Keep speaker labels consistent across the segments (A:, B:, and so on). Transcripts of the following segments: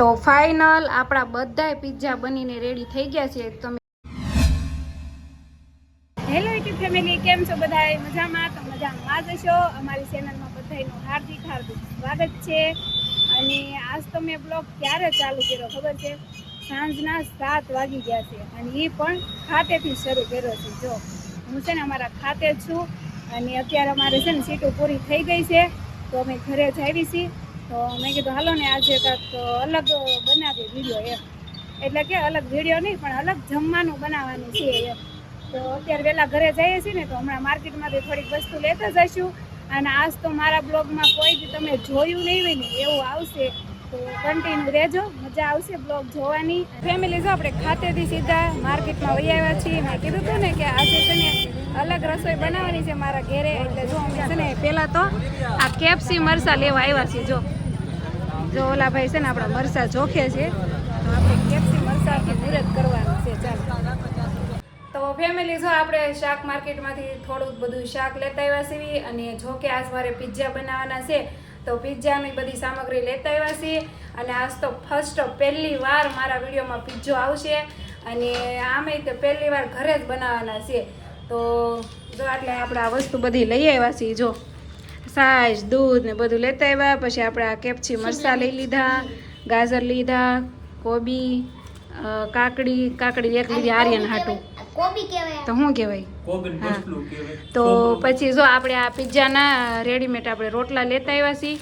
A: તો ફાઇનલ આપણા બધાય પિઝા બનીને રેડી થઈ ગયા છે. તમે હેલો યુટ્યુબ ફેમિલી, કેમ છો બધાય? મજામાં? તો મજામાં જ હશો. અમારી ચેનલમાં બધાયનું હાર્દિક સ્વાગત છે. અને આજ તો મેં બ્લોગ ક્યારે ચાલુ કર્યો ખબર છે? સાંજના 7 વાગી ગયા છે અને એ પણ ખાતેથી શરૂ કર્યો છે. જો હું છે ને અમારા ખાતે જ છું અને અત્યારે અમારે છે ને સીટો પૂરી થઈ ગઈ છે તો અમે ઘરે જ આવી છીએ. તો મેં કીધું હાલો ને આજે કંઈક અલગ બનાવીએ વિડીયો એમ. એટલે કે અલગ વિડીયો નહીં પણ અલગ જમવાનું બનાવવાનું છે એમ. તો અત્યારે વહેલા ઘરે જઈએ છીએ ને તો હમણાં માર્કેટમાંથી થોડીક વસ્તુ લેતા જઈશું. અને આજ તો મારા બ્લોગમાં કોઈ બી તમે જોયું નહીં હોય ને એવું આવશે તો કન્ટિન્યુ રહેજો, મજા આવશે બ્લોગ જોવાની. ફેમિલી જો આપણે ખાતેથી સીધા માર્કેટમાં વહી આવ્યા છીએ. મેં કીધું હતું ને કે આજે છે ને અલગ રસોઈ બનાવવાની છે મારા ઘરે. એટલે જો અમે છે ને પહેલાં તો આ કેપ્સી મરચાં લેવા આવ્યા છીએ. જો ઓલા ભાઈ છે ને આપણા મરચાં જોખે છે તો આપણે કેપ્સી મરચાંથી મુહૂર્ત કરવાનું છે. ચાલો તો ફેમિલી જો આપણે શાક માર્કેટમાંથી થોડુંક બધું શાક લેતા આવ્યા છીએ. અને જો કે આજ મારે પિઝા બનાવવાના છે તો પિઝાની બધી સામગ્રી લેતા આવ્યા છીએ. અને આજ તો પહેલી વાર મારા વિડીયોમાં પિઝ્ઝો આવશે અને આમે તો પહેલી વાર ઘરે જ બનાવવાના છે. તો જો એટલે આપણે આ વસ્તુ બધી લઈ આવ્યા છીએ. જો છાશ, દૂધ ને બધું લેતા આવ્યા. પછી આપણે આ કેપ્સી મરચાં લઈ લીધા, ગાજર લીધા, કોબી, કાકડી એક લીધી આર્યન હાટું. તો શું કહેવાય? તો પછી જો આપણે આ પિઝાના રેડીમેડ આપણે રોટલા લેતા આવ્યા છીએ.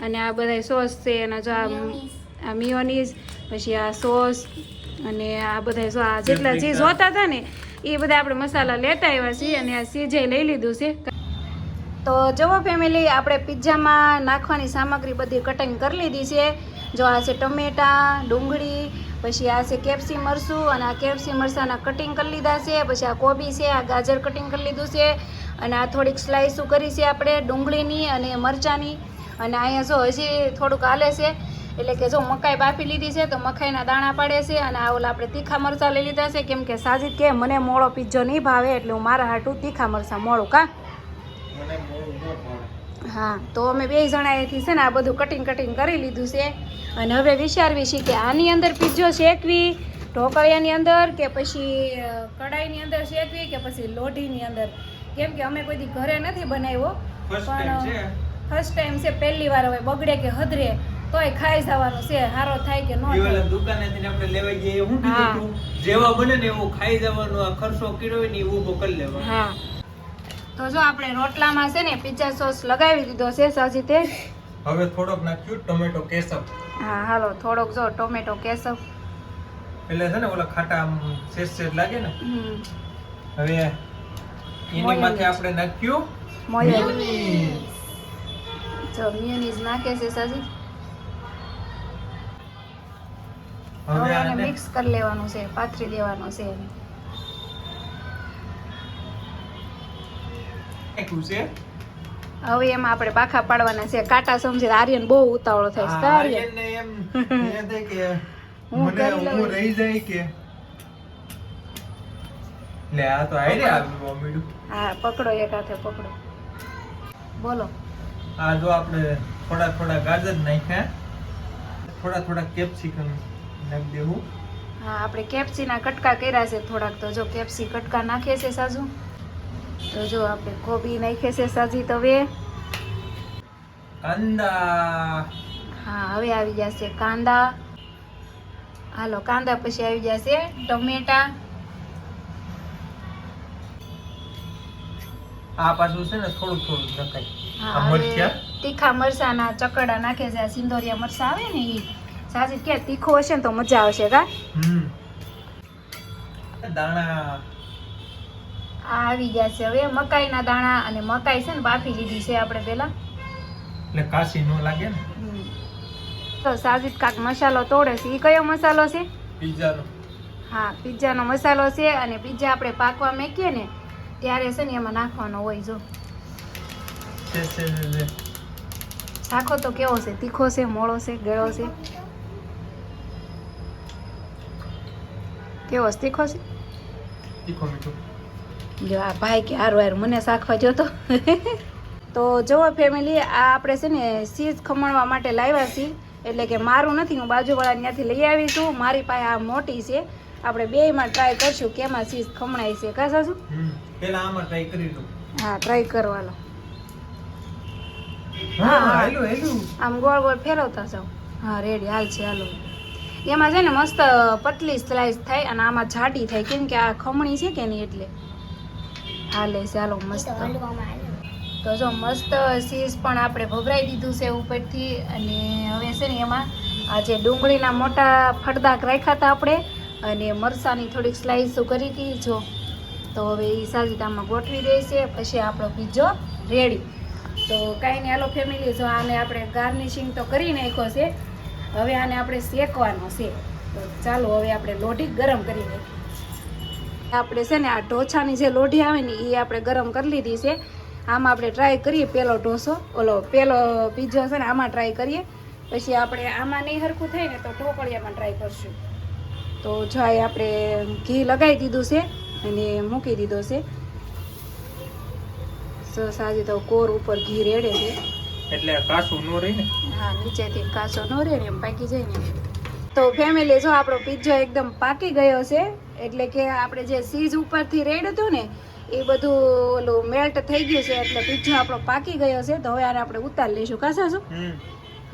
A: અને આ બધા સોસ છે અને જો આ મિયોનીઝ, પછી આ સોસ અને આ બધા જો આ જેટલા ચીઝ જોતા હતા ને એ બધા આપણે મસાલા લેતા આવ્યા છીએ. અને આ સીજે લઈ લીધું છે. તો જુઓ ફેમિલી, આપણે પિઝામાં નાખવાની સામગ્રી બધી કટિંગ કરી લીધી છે. જો આ છે ટમેટાં, ડુંગળી, પછી આ છે કેપ્સી મરચું અને આ કેપ્સી મરચાંના કટિંગ કરી લીધા છે. પછી આ કોબી છે, આ ગાજર કટિંગ કરી લીધું છે. અને આ થોડીક સ્લાઇસો કરી છે આપણે ડુંગળીની અને મરચાંની. અને અહીંયા જો હજી થોડુંક હાલે છે એટલે કે જો મકાઈ બાફી લીધી છે તો મકાઈના દાણા પાડે છે. અને આ ઓલા આપણે તીખા મરચાં લઈ લીધા છે કેમ કે સાજીદ કે મને મોળો પિઝ્ઝો નહીં ભાવે એટલે હું મારા હાટું તીખા મરચાં મોળું કા. હા, તો અમે બે જણાએથી છે ને આ બધું કટિંગ કરી લીધું છે. અને હવે વિચારવી છે કે આની અંદર પિઝ્ઝો શેકવી ઢોકળિયાની અંદર કે પછી કડાઈની અંદર શેકવી કે પછી લોઢીની અંદર. કેમ કે અમે કોઈ દી ઘરે નથી બનાવ્યો પણ ફર્સ્ટ ટાઈમ છે, પહેલી વાર. હવે બગડે કે હદરે તોય ખાઈ જવાનું છે, સારો થાય કે ન થાય.
B: દુકાનેથી આપણે લેવા જઈએ હું કીધું જેવા બને ને એવું ખાઈ જવાનું. આ ખર્ચો કર્યો હોય ને એવું ઊભો કરી લેવાનો.
A: હા, તો જો આપણે રોટલામાં છે ને પિઝા સોસ લગાવી દીધો છે સાજીતે.
B: હવે થોડોક નાખ્યું ટોમેટો કેચઅપ.
A: હા હાલો, થોડોક જો ટોમેટો કેચઅપ
B: એટલે છે ને ઓલા ખાટા સેજ લાગે ને. હવે એની માથે આપણે નાખ્યું
A: મોયોનીઝ. જો મિયોનીઝ નાખે છે સાજી. હવે આને મિક્સ કરી લેવાનું છે, પાથરી દેવાનું છે. હવે એમાં આપણે બાખા પાડવાના છે. કાંટા સમજે આર્યન બહુ ઉતાવળો થાય છે. આર્યન ને એમ થાય કે હું રહી જાય કે લે આ તો આઈ રે આવ્યું મીડું. હા, પકડો એક હાથે પકડો. બોલો.
B: આ જો આપણે થોડા ગાજર નાખ્યા, થોડા કેપ્સિકમ નાખી દેવું.
A: હા, આપણે કેપ્સીના કટકા કર્યા છે થોડાક. તો જો કેપ્સી કટકા નાખે છે સાજુ. તો જો આપણે કોબી નાખે છે સાજી. તવે
B: કાંદા.
A: હા, હવે આવી જશે કાંદા. હાલો, કાંદા પછી આવી જશે ટમેટા.
B: આ પાછું છે ને થોડું નખાય.
A: હા, મરચાં તીખા મરચાંના ચકડા નાખે છે. આ સિંદોરિયા મરચાં આવે ને એ સાજી કે તીખું હશે ને તો મજા આવશે કા.
B: દાણા
A: આ આવી ગયા છે હવે મકાઈના દાણા. અને મકાઈ છે ને બાફી લીધી છે આપણે પહેલા
B: એટલે કાશી ન લાગે ને.
A: તો સાજીદ કાક મસાલો તોડે છે. એ કયો મસાલો છે?
B: પિઝાનો.
A: હા, પિઝાનો મસાલો છે. અને પિઝા આપણે પાકવા મેકીએ ને ત્યારે છે ને એમાં નાખવાનો હોય. જો શાખો તો કેવો છે? તીખો છે, મોળો છે, ગળો છે? કેવો તીખો છે?
B: તીખો મીઠો.
A: જો આ ભાઈ કે હારું મને શાખવા જોતો. તો જુઓ ફેમિલી, આ આપણે છે ને ચીઝ ખમણવા માટે લાવ્યા છીએ. એટલે કે મારું નથી, હું બાજુવાળા ત્યાંથી લઈ આવી છું. મારી પાસે આ મોટી છે. આપણે બેયમાં ટ્રાય કરશું કેમાં ચીઝ ખમણાય છે. કા સાસુ?
B: પેલા આમાં ટ્રાય કરી દો.
A: હા, ટ્રાય કરવાનો.
B: હા, હાલો હાલો.
A: આમ ગોળ ગોળ ફેરવતા જાવ. હા, રેડી. હાલ છે, હાલો. એમાં છે ને મસ્ત પતલી સ્લાઈસ થાય અને આમાં જાડી થાય, કેમ કે આ ખમણી છે કે નહીં એટલે. હાલે છે, હાલો મસ્ત. તો જો મસ્ત ચીઝ પણ આપણે ભભરાઈ દીધું છે ઉપરથી. અને હવે છે ને એમાં આ જે ડુંગળીના મોટા ફળદાક રાખ્યા હતા આપણે, અને મરચાંની થોડીક સ્લાઈસો કરી હતી જો. તો હવે એ સાજીતામાં ગોઠવી દે છે. પછી આપણો પીઝો રેડી. તો કાંઈ નહીં, હાલો ફેમિલી, જો આને આપણે ગાર્નિશિંગ તો કરી નાખ્યો છે. હવે આને આપણે શેકવાનો છે. તો ચાલો હવે આપણે લોઢી ગરમ કરી નાખીએ. આપણે છે ને આ ઢોસાની જે લોઢી આવે ને એ આપણે ગરમ કરી લીધી છે. આમાં આપણે ટ્રાય કરીએ પેલો ઢોસો, પેલો પીઝો છે ને આમાં ટ્રાય કરીએ. પછી આપણે આમાં નહીં હરખું થાય ને તો ઢોકળિયામાં ટ્રાય કરશું. તો જો આપણે ઘી લગાવી દીધું છે અને મૂકી દીધો છે. સાજી તો કોર ઉપર ઘી રેડે છે
B: એટલે કાચું નો રહે ને.
A: હા, નીચેથી કાચો નો રહે ને એમ પાકી જાય ને. તો ફેમિલી, જો આપણો પીઝો એકદમ પાકી ગયો છે. એટલે કે આપણે જે ચીઝ ઉપરથી રેડ હતું ને એ બધું ઓલું મેલ્ટ થઈ ગયું છે. એટલે પીઝો આપણો પાકી ગયો છે. તો હવે આને આપણે ઉતારી લઈશું. કાસા શું?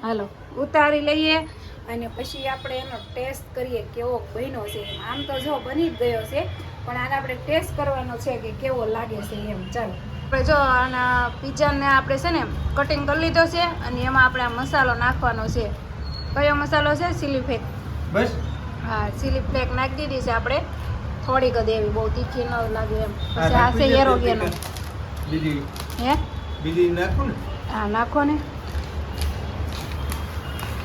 A: હાલો ઉતારી લઈએ અને પછી આપણે એનો ટેસ્ટ કરીએ કેવો બન્યો છે. આમ તો જો બની જ ગયો છે, પણ આને આપણે ટેસ્ટ કરવાનો છે કે કેવો લાગે છે એમ. ચાલો આપણે જો આના પીઝાને આપણે છે ને કટિંગ કરી લીધો છે અને એમાં આપણે આ મસાલો નાખવાનો છે. કયો મસાલો છે? ચીલી ફ્લેક.
B: બસ.
A: હા, ચીલી ફ્લેક નાખી દીધી છે આપણે. થોડીક જ એવી, બહુ તીખી ન લાગે એમ. પછી આ છે એરોગેનો.
B: બીજી
A: હે?
B: બીજી નાખો ને.
A: હા, નાખો ને.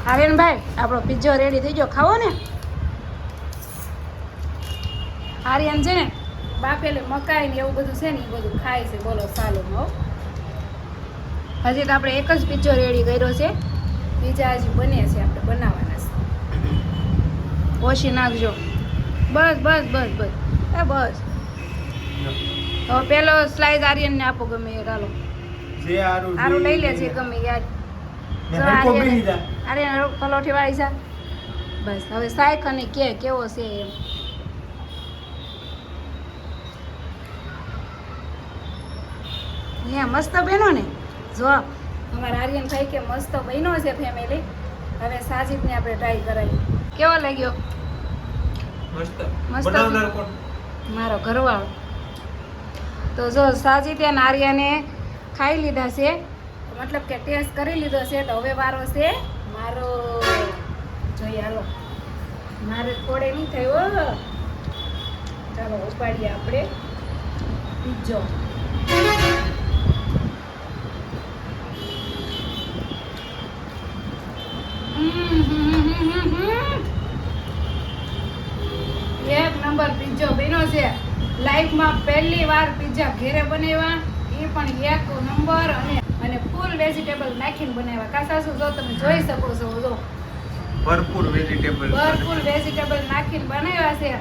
A: આર્યનભાઈ, આપણો પીઝો રેડી થઈ ગયો, ખાવો ને? આર્યન છે ને બાફેલી મકાઈ ને એવું બધું છે ને એ બધું ખાય છે. બોલો સાલું હો. હજી તો આપણે એક જ પીઝો રેડી કર્યો છે. બીજા હજી બને છે, આપણે બનાવવાના છે. ઓછી નાખજો. બસ બસ બસ બસ. એ બસ. તો પેલો સ્લાઈસ આર્યનને આપો, ગમે એ. ચાલો
B: જે
A: આરું લઈ લે છે ગમે યાર. આર્યન પલોઠી વાળી છે. બસ હવે શાક અને કેવો છે એમ. મસ્ત બન્યો ને. જો અમારા આર્યનભાઈ કે મસ્ત બન્યો છે ફેમિલી. હવે સાજીદને આપણે ટ્રાય કરાવી. કેવો લાગ્યો?
B: મસ્ત.
A: મસ્ત.
B: બનાવનાર કોણ?
A: મારો ઘરવાળો. તો જો સાજીદ અને આર્યને ખાઈ લીધા છે, મતલબ કે ટેસ્ટ કરી લીધો છે. તો હવે વારો છે મારો. જોઈએ હાલો, મારે થોડે નહીં થયો. ચાલો ઉપાડીએ આપણે પીઝો. એક નંબર પીઝો બન્યો છે. લાઈફમાં પહેલી વાર પીઝા ઘેરે બનાવ્યા, એ પણ એક નંબર. અને ફૂલ વેજીટેબલ નાખીને બનાવ્યા. કાસાસુ જો તમે જોઈ શકો છો, જો
B: ભરપૂર વેજીટેબલ
A: નાખીને બનાવ્યા છે.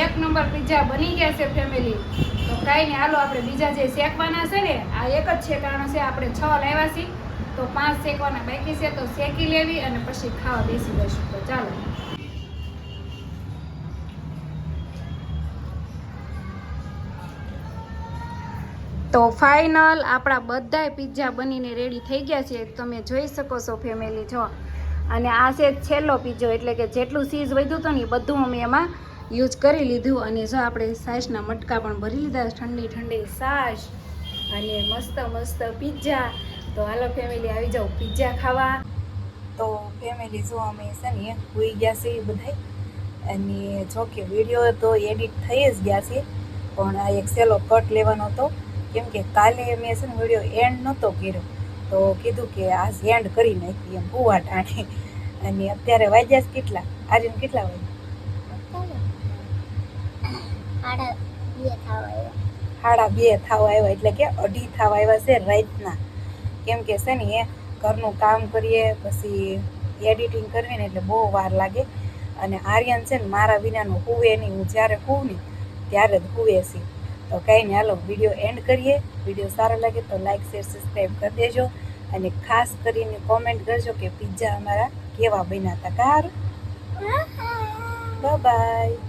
A: એક નંબર પીઝા બની ગયા છે ફેમિલી. તો કાંઈ નહીં, હાલો આપણે બીજા જે શેકવાના છે ને, આ એક જ શેકાવાનો છે. આપણે 6 લાવ્યા છીએ, તો 5 શેકવાના બાકી છે. તો શેકી લેવી અને પછી ખાવા બેસી જશું. તો ચાલો. તો ફાઇનલ આપણા બધાય પીઝા બનીને રેડી થઈ ગયા છે. તમે જોઈ શકો છો ફેમિલી. જો અને આ છે છેલ્લો પીઝો, એટલે કે જેટલું ચીઝ વધ્યું હતું ને એ બધું અમે એમાં યુઝ કરી લીધું. અને જો આપણે છાશના મટકા પણ ભરી લીધા, ઠંડી ઠંડી છાશ અને મસ્ત મસ્ત પીઝા. તો હાલો ફેમિલી, આવી જાઓ પીઝા ખાવા. તો ફેમિલી જો અમે છે ને હોઈ ગયા છે બધા. અને જો કે વિડીયો તો એડિટ થઈ જ ગયા છે, પણ આ એક સહેલો કટ લેવાનો હતો. કેમ કે કાલે મેં છે ને વિડીયો એન્ડ નહોતો કર્યો, તો કીધું કે આજ એન્ડ કરી નાખી એમ ભૂવા ટાણી. અને અત્યારે વાગ્યા છે કેટલા? આજે કેટલા વાગ્યા? 2:30 થવા આવ્યા. એટલે કે 2:30 થવા આવ્યા છે રાતના. કેમ કે છે ને એ ઘરનું કામ કરીએ પછી એડિટિંગ કરવી ને એટલે બહુ વાર લાગે. અને આર્યન છે ને મારા વિનાનું હુવે નહીં. હું જ્યારે હુવ ને ત્યારે જ હુવે છે. તો કંઈ નહીં, હાલો વિડીયો એન્ડ કરીએ. વિડીયો સારો લાગે તો લાઈક શેર સબસ્ક્રાઈબ કરી દેજો.
C: અને ખાસ કરીને કોમેન્ટ કરજો કે પિઝા અમારા કેવા બન્યા હતા. Bye bye.